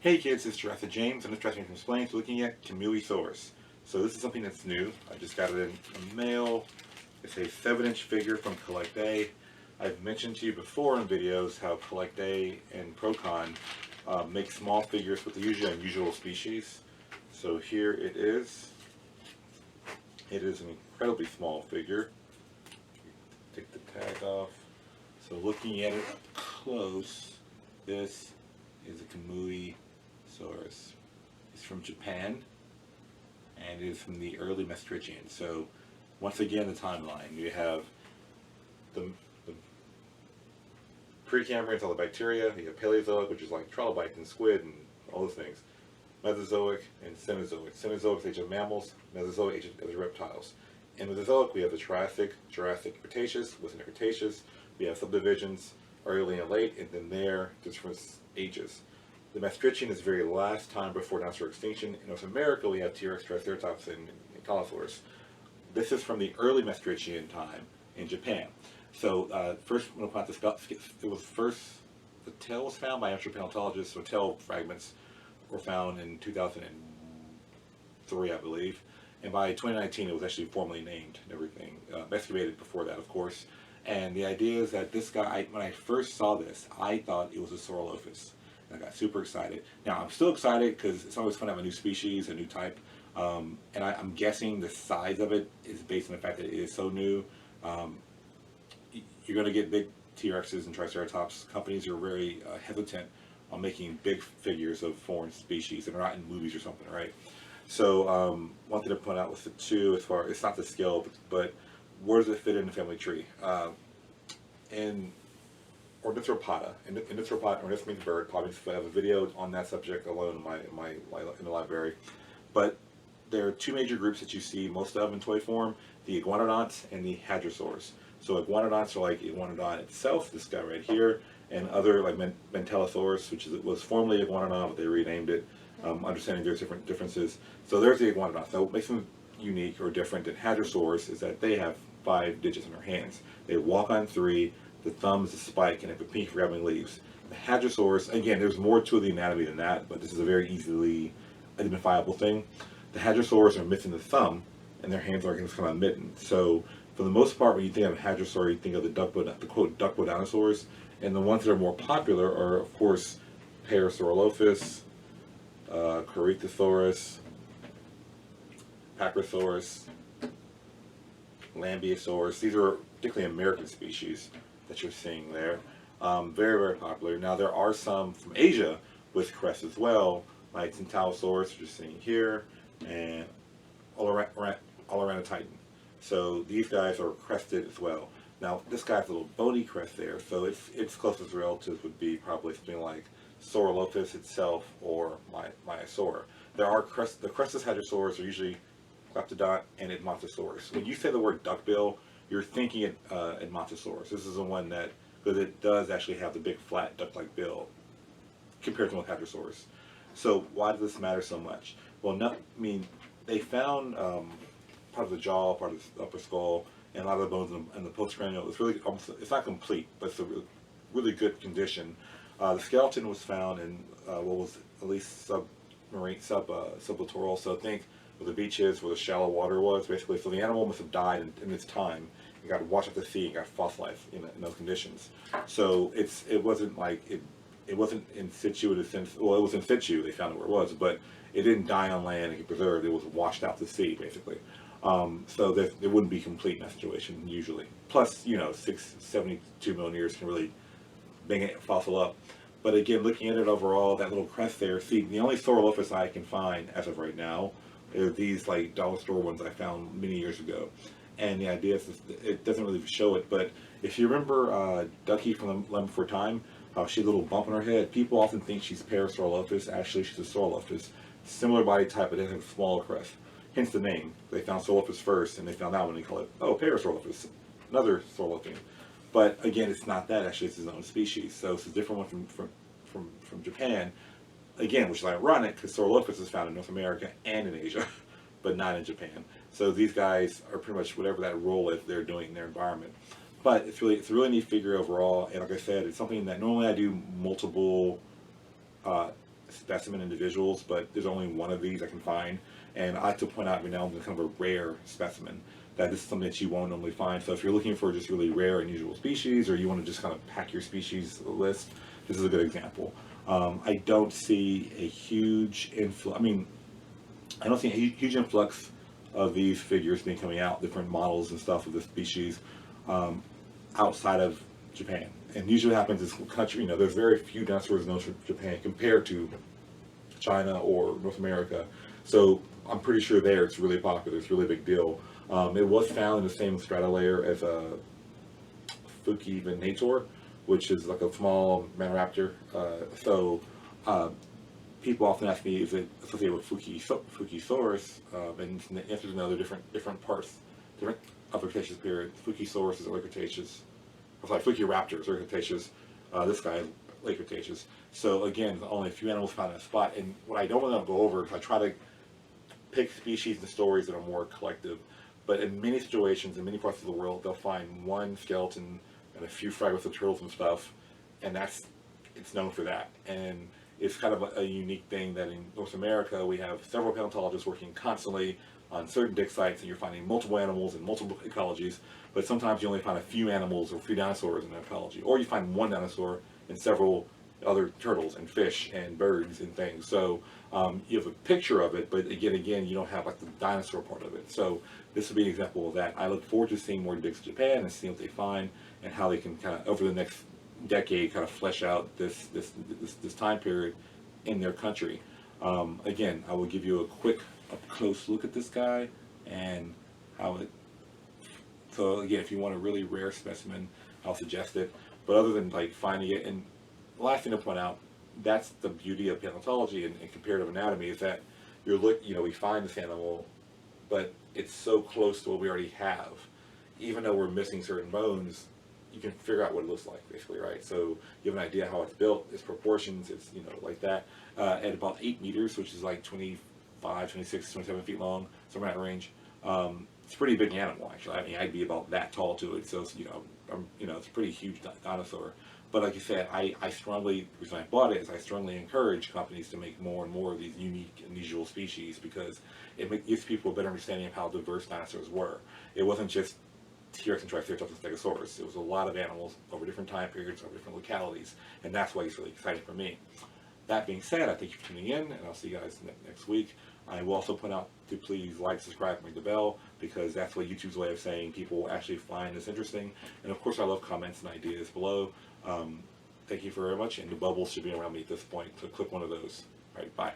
Hey kids, it's Jurassic James, and this Jurassic James Explains, looking at Kamuysaurus. So this is something that's new. I just got it in the mail. It's a 7-inch figure from Collect Day. I've mentioned to you before in videos how Collect Day and Procon make small figures with usually unusual species. So here it is. It is an incredibly small figure. Take the tag off. So looking at it up close, this is a Kamuysaurus. It's from Japan, and it is from the early Maastrichtian. So once again, the timeline. You have the Precambrians, all the bacteria. You have Paleozoic, which is like trilobites and squid and all those things. Mesozoic and Cenozoic. Cenozoic is age of mammals. Mesozoic age of reptiles. In Mesozoic, we have the Triassic, Jurassic, Cretaceous. Within the Cretaceous, we have subdivisions, early and late, and then there, different ages. The Maastrichtian is the very last time before dinosaur extinction. In North America, we have T-Rex, Triceratops, and Kamuysaurus. This is from the early Maastrichtian time in Japan. So first, when I this, it was first, the tail was found by amateur paleontologists, so tail fragments were found in 2003, I believe. And by 2019, it was actually formally named and everything. Excavated before that, of course. And the idea is that this guy, when I first saw this, I thought it was a Saurolophus. And I got super excited. Now, I'm still excited because it's always fun to have a new species, a new type. And I'm guessing the size of it is based on the fact that it is so new. You're going to get big T-Rexes and Triceratops. Companies are very hesitant on making big figures of foreign species that are not in movies or something, right? So wanted to point out with the two, as far it's not the scale, but where does it fit in the family tree? In Ornithopoda, Ornith means bird. Probably I have a video on that subject alone in the library. But there are two major groups that you see most of in toy form: the iguanodonts and the hadrosaurs. So iguanodonts are like iguanodon itself, this guy right here, and other like Mantellosaurus, which was formerly iguanodon, but they renamed it. Understanding there's different differences. So there's the iguanodon. So what makes them unique or different than hadrosaurs is that they have 5 digits in their hands. They walk on 3. The thumb is a spike, and they have a pinky for grabbing leaves. The hadrosaurs, again, there's more to the anatomy than that, but this is a very easily identifiable thing. The hadrosaurs are missing the thumb, and their hands are just kind of mitten. So for the most part, when you think of hadrosaur, you think of the quote duckbill dinosaurs, and the ones that are more popular are, of course, Parasaurolophus, Corythosaurus, Pachysaurus, Lambeosaurus. These are particularly American species that you're seeing there. Very, very popular. Now, there are some from Asia with crests as well, like Centaurosaurus, which you're seeing here, and Titan. So these guys are crested as well. Now, this guy's a little bony crest there, so its closest relatives would be probably something like Saurolophus itself or Maiasaur. There are the crested hadrosaurs are usually Cleptodont and Edmontosaurus. When you say the word duckbill, you're thinking Edmontosaurus. This is the one that, because it does actually have the big flat duck-like bill compared to with hadrosaurs. So why does this matter so much? Well, they found part of the jaw, part of the upper skull, and a lot of the bones in the postcranial. It's really it's not complete, but it's a really good condition. The skeleton was found in what was at least sublittoral. So think where the beach is, where the shallow water was, basically. So the animal must have died in its time. It got washed up to sea and got fossilized in those conditions. So it wasn't like it wasn't in situ in a sense. Well, it was in situ. They found it where it was, but it didn't die on land and get preserved. It was washed out to sea, basically. So there wouldn't be complete in that situation usually. Plus, 72 million years can really bang a fossil up. But again, looking at it overall, that little crest there, see, the only Saurolophus I can find as of right now are these like dollar store ones I found many years ago. And the idea is it doesn't really show it, but if you remember Ducky from Land Before Time, how she had a little bump on her head, people often think she's Parasaurolophus. Actually, she's a Saurolophus. Similar body type, but it has a smaller crest. Hence the name. They found Saurolophus first, and they found that one and call it, Parasaurolophus, another Saurolophus. But again, it's not that. Actually, it's its own species. So it's a different one from Japan. Again, which is ironic because Saurolophus is found in North America and in Asia, but not in Japan. So these guys are pretty much whatever that role is they're doing in their environment. But it's a really neat figure overall. And like I said, it's something that normally I do multiple specimen individuals, but there's only one of these I can find. And I like to point out every now and then kind of a rare specimen, that this is something that you won't normally find. So if you're looking for just really rare, unusual species, or you want to just kind of pack your species list, this is a good example. I don't see a huge influx. I mean, I don't see a huge influx of these figures being coming out, different models and stuff of the species, outside of Japan. And usually what happens is country, there's very few dinosaurs in Japan compared to China or North America. So I'm pretty sure there it's really popular. It's a really big deal. It was found in the same strata layer as a Fuki which is like a small maniraptor. People often ask me, is it associated with Fukisaurus? And the answer is no. They're different parts, different upper Cretaceous period. Fukisaurus is early Cretaceous. Fukiraptor is early Cretaceous. This guy is late Cretaceous. So again, only a few animals found in a spot. And what I don't want to go over is I try to pick species and stories that are more collective. But in many situations, in many parts of the world, they'll find one skeleton and a few fragments of turtles and stuff, and it's known for that. And it's kind of a unique thing that in North America, we have several paleontologists working constantly on certain dig sites, and you're finding multiple animals in multiple ecologies, but sometimes you only find a few animals or a few dinosaurs in an ecology, or you find one dinosaur and several other turtles and fish and birds and things. So you have a picture of it, but again, you don't have like the dinosaur part of it. So this would be an example of that. I look forward to seeing more digs in Japan and seeing what they find and how they can kind of, over the next decade, kind of flesh out this time period in their country. Again, I will give you a quick up close look at this guy and how it. So again, if you want a really rare specimen, I'll suggest it. But other than like finding it, and the last thing to point out, that's the beauty of paleontology and comparative anatomy, is that we find this animal, but it's so close to what we already have. Even though we're missing certain bones, you can figure out what it looks like, basically, right? So you have an idea how it's built, its proportions, it's, like that. At about 8 meters, which is like 25, 26, 27 feet long, somewhere in that range. It's a pretty big animal, actually. I mean, I'd be about that tall to it, so it's, it's a pretty huge dinosaur. But like you said, the reason I bought it is I strongly encourage companies to make more and more of these unique, unusual species, because it gives people a better understanding of how diverse dinosaurs were. It wasn't just T-Rex and Triceratops and Stegosaurus. It was a lot of animals over different time periods, over different localities, and that's why it's really exciting for me. That being said, I thank you for tuning in, and I'll see you guys next week. I will also point out to please like, subscribe, and ring the bell, because that's what YouTube's way of saying people will actually find this interesting. And of course, I love comments and ideas below. Thank you very much, and the bubbles should be around me at this point, so click one of those. All right, bye.